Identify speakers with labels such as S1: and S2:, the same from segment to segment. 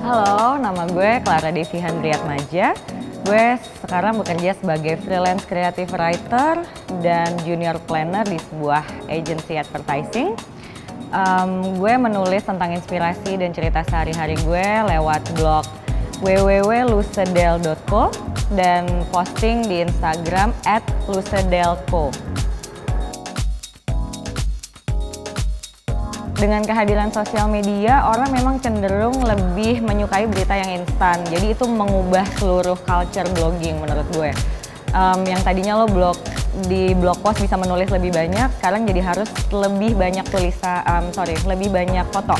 S1: Halo, nama gue Clara Devi Handriatmaja. Gue sekarang bekerja sebagai freelance creative writer dan junior planner di sebuah agency advertising. Gue menulis tentang inspirasi dan cerita sehari-hari gue lewat blog www.lusedel.co dan posting di Instagram @lusedelco. Dengan kehadiran sosial media, orang memang cenderung lebih menyukai berita yang instan. Jadi itu mengubah seluruh culture blogging menurut gue. Yang tadinya lo di blog post bisa menulis lebih banyak, sekarang jadi harus lebih banyak lebih banyak foto.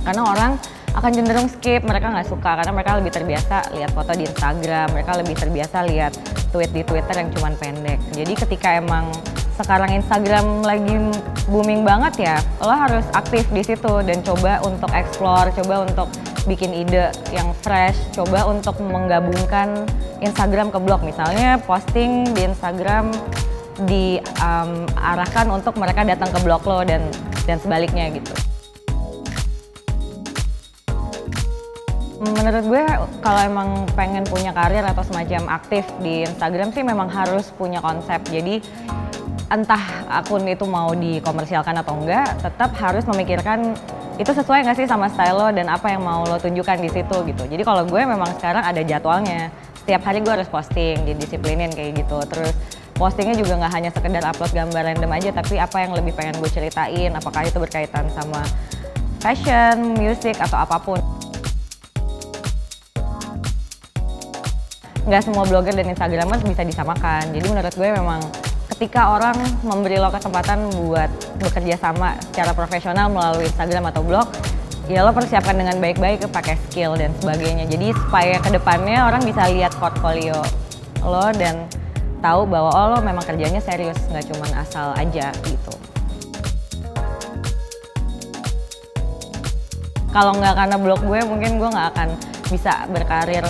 S1: Karena orang akan cenderung skip, mereka nggak suka karena mereka lebih terbiasa lihat foto di Instagram, mereka lebih terbiasa lihat tweet di Twitter yang cuman pendek. Jadi ketika emang sekarang Instagram lagi booming banget ya, lo harus aktif di situ dan coba untuk explore, coba untuk bikin ide yang fresh, coba untuk menggabungkan Instagram ke blog. Misalnya posting di Instagram diarahkan untuk mereka datang ke blog lo dan sebaliknya gitu. Menurut gue kalau emang pengen punya karir atau semacam aktif di Instagram sih memang harus punya konsep. Jadi entah akun itu mau dikomersialkan atau enggak, tetap harus memikirkan itu sesuai nggak sih sama style lo dan apa yang mau lo tunjukkan di situ gitu. Jadi kalau gue memang sekarang ada jadwalnya, setiap hari gue harus posting, didisiplinin kayak gitu. Terus postingnya juga nggak hanya sekedar upload gambar random aja, tapi apa yang lebih pengen gue ceritain, apakah itu berkaitan sama fashion, music, atau apapun. Nggak semua blogger dan instagramers bisa disamakan, jadi menurut gue memang ketika orang memberi lo kesempatan buat bekerja sama secara profesional melalui Instagram atau blog, ya lo persiapkan dengan baik-baik, pakai skill dan sebagainya. Jadi supaya kedepannya orang bisa lihat portfolio lo dan tahu bahwa lo memang kerjanya serius, nggak cuma asal aja gitu. Kalau nggak karena blog gue, mungkin gue nggak akan bisa berkarir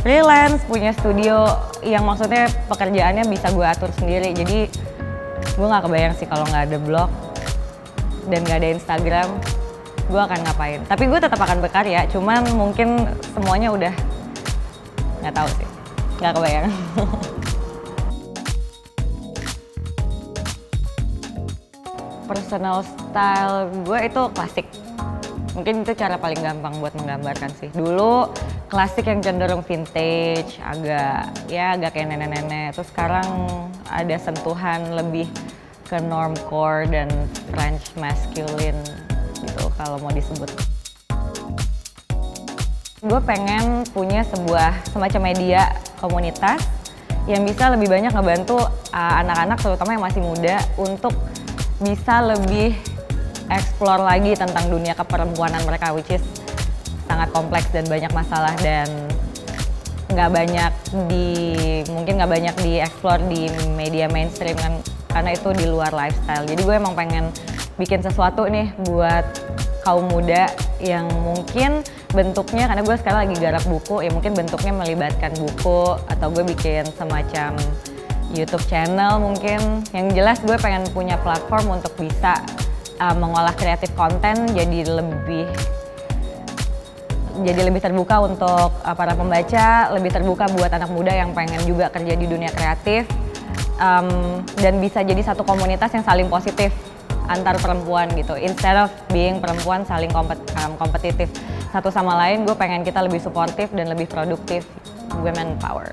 S1: freelance, punya studio yang maksudnya pekerjaannya bisa gue atur sendiri. Jadi gue nggak kebayang sih kalau nggak ada blog dan nggak ada Instagram, gue akan ngapain. Tapi gue tetap akan berkarya, cuman mungkin semuanya udah nggak tahu sih, nggak kebayang. Personal style gue itu klasik. Mungkin itu cara paling gampang buat menggambarkan sih. Dulu klasik yang cenderung vintage, agak kayak nenek-nenek. Terus sekarang ada sentuhan lebih ke normcore dan French masculine gitu kalau mau disebut. Gue pengen punya sebuah semacam media komunitas yang bisa lebih banyak ngebantu anak-anak terutama yang masih muda untuk bisa lebih explore lagi tentang dunia keperempuanan mereka, which is sangat kompleks dan banyak masalah dan mungkin nggak banyak di explore di media mainstream kan, karena itu di luar lifestyle. Jadi gue emang pengen bikin sesuatu nih buat kaum muda yang mungkin bentuknya, karena gue sekarang lagi garap buku, ya mungkin bentuknya melibatkan buku atau gue bikin semacam YouTube channel mungkin. Yang jelas gue pengen punya platform untuk bisa mengolah kreatif konten jadi lebih terbuka untuk para pembaca, lebih terbuka buat anak muda yang pengen juga kerja di dunia kreatif, dan bisa jadi satu komunitas yang saling positif antar perempuan gitu. Instead of being perempuan saling kompetitif satu sama lain, gue pengen kita lebih suportif dan lebih produktif. Women power.